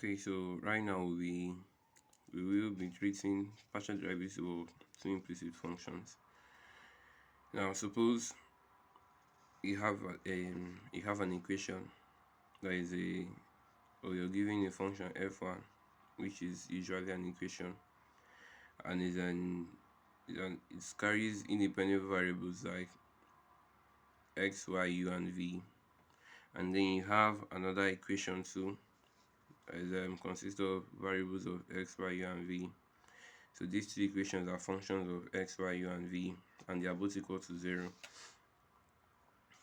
Okay, so right now we will be treating partial derivatives of two implicit functions. Now, suppose you have an equation that is a or you're given a function f1, which is usually an equation, and it carries independent variables like x, y, u, and v, and then you have another equation too that consists of variables of x, y, u, and v. So these two equations are functions of x, y, u, and v, and they are both equal to 0.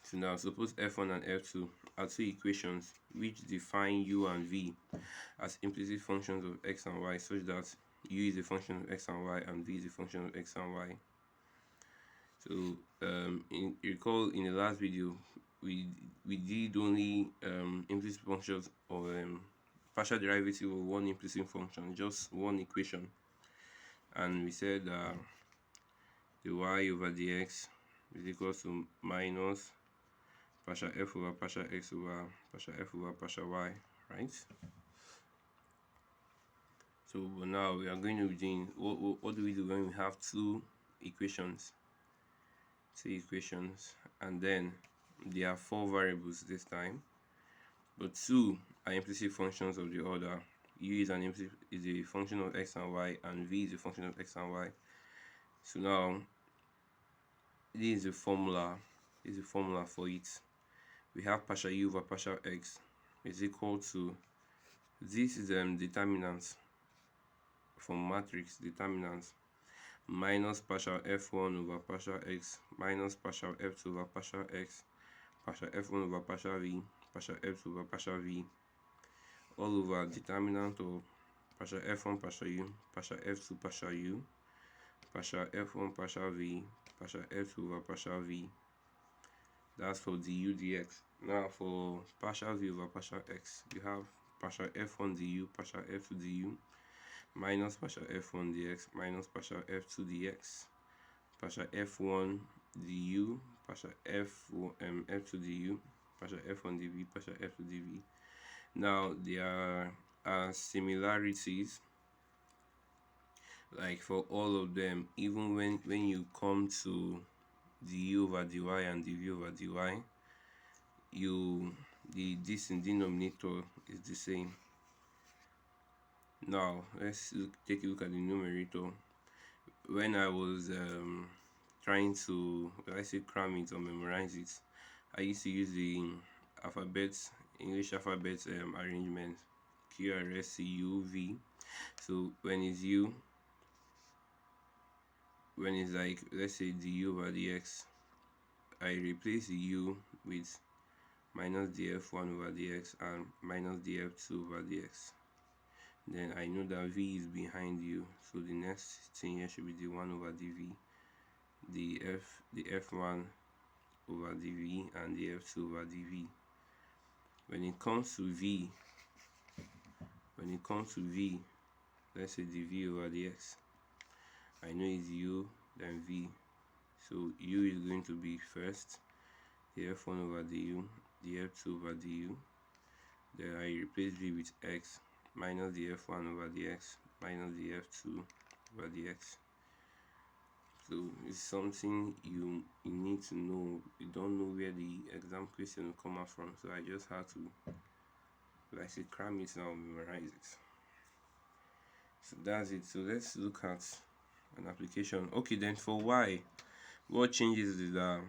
So now suppose f1 and f2 are two equations which define u and v as implicit functions of x and y, such that u is a function of x and y and v is a function of x and y. So recall in the last video we did only implicit functions of partial derivative of one implicit function, just one equation, and we said the y over dx is equal to minus partial f over partial x over partial f over partial y, right? So now we are going to be doing what do we do when we have two equations? And then there are four variables this time, but two are implicit functions of the order. U is a function of x and y, and v is a function of x and y. So now this is a formula. This is a formula for it. We have partial u over partial x is equal to, this is determinants from matrix determinants, minus partial f1 over partial x minus partial f2 over partial x partial f1 over partial v partial f2 over partial v, all over determinant of partial f1 partial u partial f2 partial u partial f1 partial v partial f2 over partial v. That's for du dx. Now for partial v over partial x, you have partial f1 du partial f2 du minus partial f1 dx minus partial f2 dx partial f1 du partial f2 du partial f1 dv partial f2 dv. Now there are similarities, like for all of them, even when you come to du over dy and dv over dy, this in denominator is the same. Now let's take a look at the numerator. When I was trying to, let's say, cram it or memorize it, I used to use the English alphabet arrangement, Q R S C U V. So when it's like, let's say, du over dx, I replace the u with minus df1 over dx and minus df2 over dx. Then I know that v is behind u, so the next thing here should be the 1 over dv, the f1 over dv, and the f2 over dv. When it comes to v, let's say dv over dx, I know it's u, then v. So u is going to be first, the f1 over du, the f2 over du. Then I replace v with x, minus the f1 over dx minus the f2 over dx. So it's something you need to know. You don't know where the exam question will come out from, so I just had to, like, say, cram it now, memorize it. So that's it. So let's look at an application. Okay, then for y, what changes is that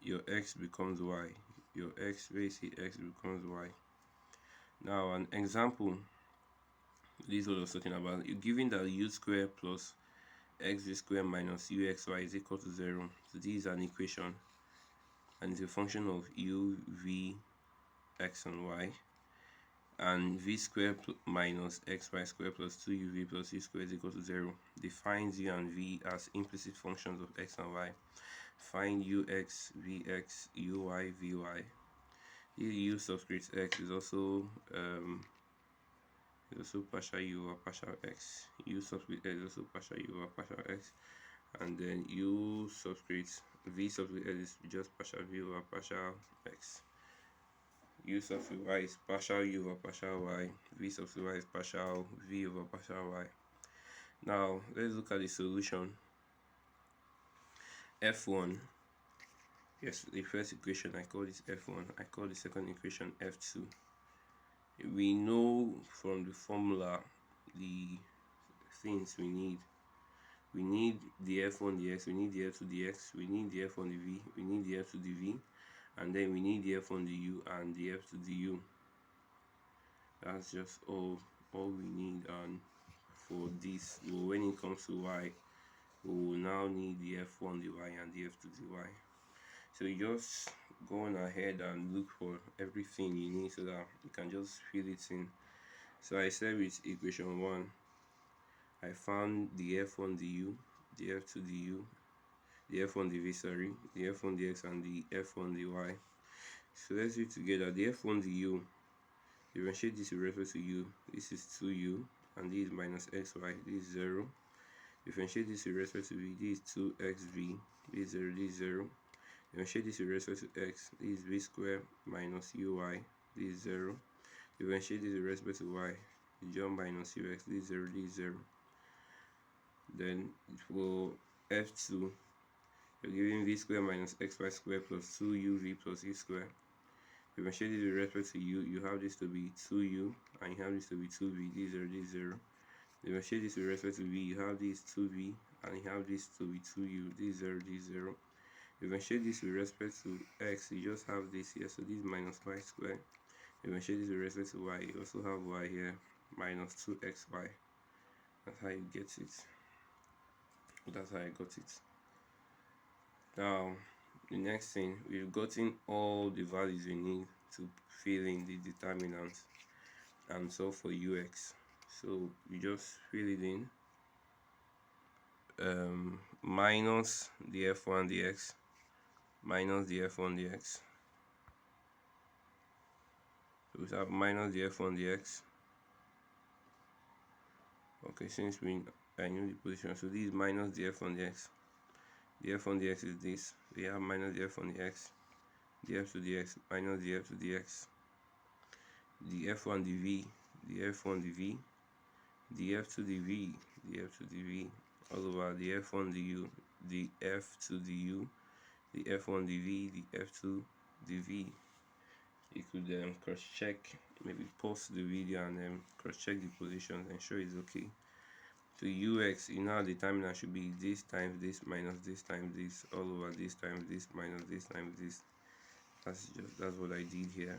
your x becomes y. Your x, where you see x, becomes y. Now an example, this is what I was talking about. You're given that u squared plus xv squared minus uxy is equal to 0. So this is an equation, and it's a function of u, v, x, and y. And v squared minus xy squared plus 2uv plus u squared is equal to 0 defines u and v as implicit functions of x and y. Find ux, vx, uy, vy. Here u subscript x is also partial u over partial x. U subscript x is also partial u over partial x, and then u subscript v subscript x is just partial v over partial x. u sub to y is partial u over partial y, v sub to y is partial v over partial y. Now let's look at the solution. F1, yes, the first equation, I call this F1, I call the second equation F2. We know from the formula the things we need. We need the F1 dx, we need the F2 dx, we need the F1 dv, we need the F2 dv, and then we need the F1 du and the F2 du. That's just all we need. And for this, when it comes to y, we will now need the F1 dy and the F2 dy. So you just go on ahead and look for everything you need so that you can just fill it in. So I said with equation 1, I found the F1 du, the F2 du, the F1 dv, sorry, the F1 dx and the F1 dy. So let's do it together. The F1 du, differentiate this with respect to u, this is 2u, and this is minus xy, this is 0. Differentiate this with respect to v, this is 2xv, this is 0, this is 0. Differentiate this with respect to x, this is v squared minus uy, this is 0. Differentiate this with respect to y, jump minus ux, this is 0, this is 0. Then for f2, you're giving v squared minus xy squared plus 2uv plus u squared. Differentiate this with respect to u, you have this to be 2u and you have this to be 2v, this is 0, this is 0. Differentiate this with respect to v, you have this 2v and you have this to be 2u, this is 0, this is 0. Differentiate this with respect to x, you just have this here, so this is minus y squared. Differentiate this with respect to y, you also have y here, minus 2xy. That's how you get it. That's how I got it. Now, the next thing, we've gotten all the values we need to fill in the determinants and solve for ux. So you just fill it in, minus the f1 dx, minus the f1 dx. So we have minus the f1 dx. Okay, since I knew the position, so this is minus the f1 dx. The f1 dx is this. We have minus the f1 dx, the f2 dx, minus the f2 dx, the f1 dv, the f1 dv, the f2 dv, the f2 dv, all over the f1 du, the f2 du, the f1 dv, the f2 dv. You could cross check, maybe pause the video and cross check the positions and show it's okay. So ux, you know, the determinant should be this times this minus this times this, all over this times this minus this times this. That's what I did here.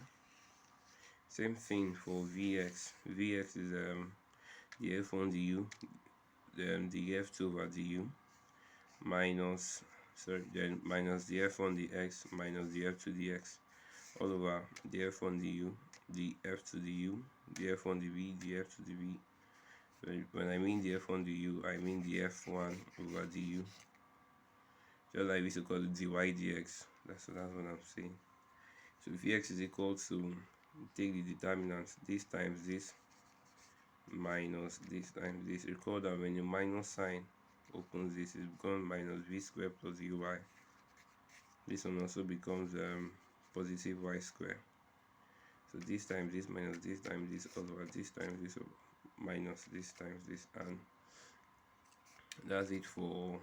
Same thing for vx. Vx is the f1 du, then the f2 over du, minus then minus the f1 dx minus the f2 dx, all over the f1 du, the f2 du, the f1 dv, the f2 dv. When I mean the f1 du, I mean the f1 over du. Just like we used to call it dy dx. That's what I'm saying. So vx is equal to, take the determinant, this times this minus this times this. Recall that when your minus sign opens this, it becomes minus v squared plus uy. This one also becomes positive y squared. So this times this minus this times this, all over this times this minus this times this, and that's it for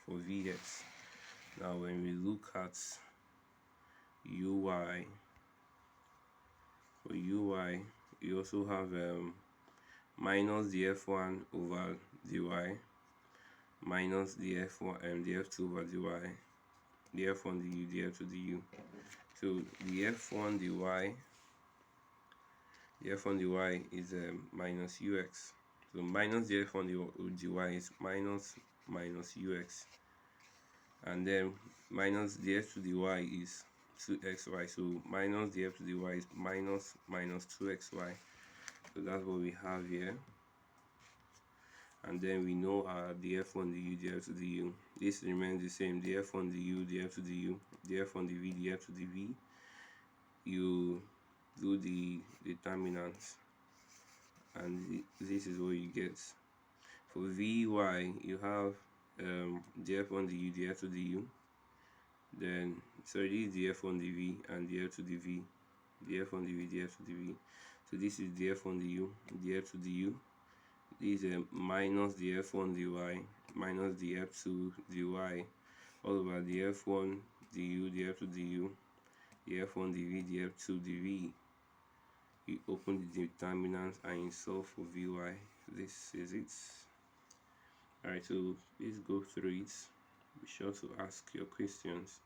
vx. Now when we look at uy, for uy you also have minus the f1 over dy minus the f1 and the f2 over dy, the f1 du, the f2 du. So the f1 dy, the f1 dy is minus ux. So minus the f1 dy is minus ux, and then minus the f2 dy is 2xy. So minus the f2 dy is minus 2xy. So that's what we have here. And then we know the f1 du, the f2 du. This remains the same. The f1 du, the f2 du, the f1 dv, the f2 dv. You do the determinants, and this is what you get. For vy, you have the f1 du, the f2 du. Then, so this is the f1 dv and the f2 dv. the f1 dv, the f2 dv. So this is the f1 du, the f2 du. This is minus the f1 dy minus the f2 dy all over the f1 du, the f2 du, the f1 dv, the f2 dv. You open the determinants and you solve for vy. This is it. Alright, so please go through it. Be sure to ask your questions.